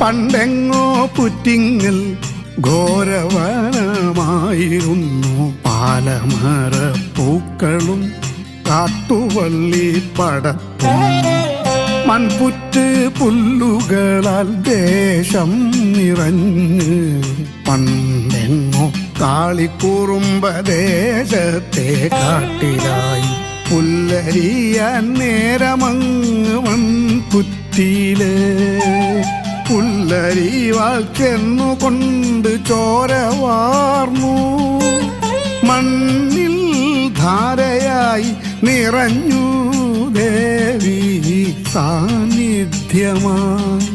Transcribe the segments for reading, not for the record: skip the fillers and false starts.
പണ്ടെങ്ങോ പുറ്റിങ്ങൽ ഘോരവനമായിരുന്നു. പാലമര പൂക്കളും കാട്ടുവള്ളി പടപ്പും മൺപുറ്റ് പുല്ലുകളാൽ ദേശം നിറഞ്ഞ്. പണ്ടെങ്ങോ കാളിക്കുറുമ്പ ദേശത്തെ കാട്ടിലായി പുല്ലരിയാൻ നേരമങ്ങ് മൺകുറ്റിയില്. പുല്ലരിവാൾ ചെന്നുകൊണ്ട് ചോര വാർന്നു. മണ്ണിൽ ധാരയായി നിറഞ്ഞു ദേവി സാന്നിധ്യമായി.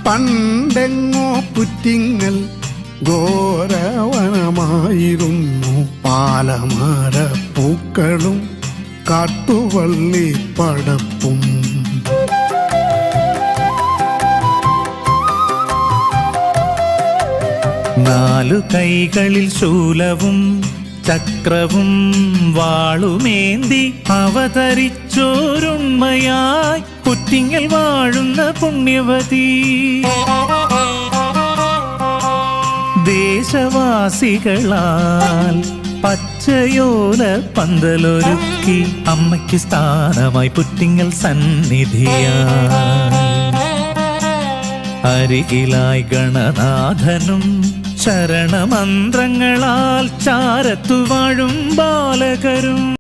പണ്ടെങ്ങോ പുറ്റിങ്ങൽ ഘോരവനമായിരുന്നു. പാലമര പൂക്കളും കാട്ടുവള്ളി പടപ്പും. നാലു കൈകളിൽ ശൂലവും ചക്രവും വാളുമേന്തി അവതരിച്ചോരുണ്മയായി പുറ്റിങ്ങൽ വാഴുന്ന പുണ്യവതി. ദേശവാസികളാൽ പച്ചയോല പന്തലൊരുക്കി അമ്മയ്ക്ക് സ്ഥാനമായി പുറ്റിങ്ങൽ സന്നിധിയായി. അരികിലായി ഗണനാഥനും ശരണമന്ത്രങ്ങളാൽ ചാരത്തു വാഴും ബാലകരും.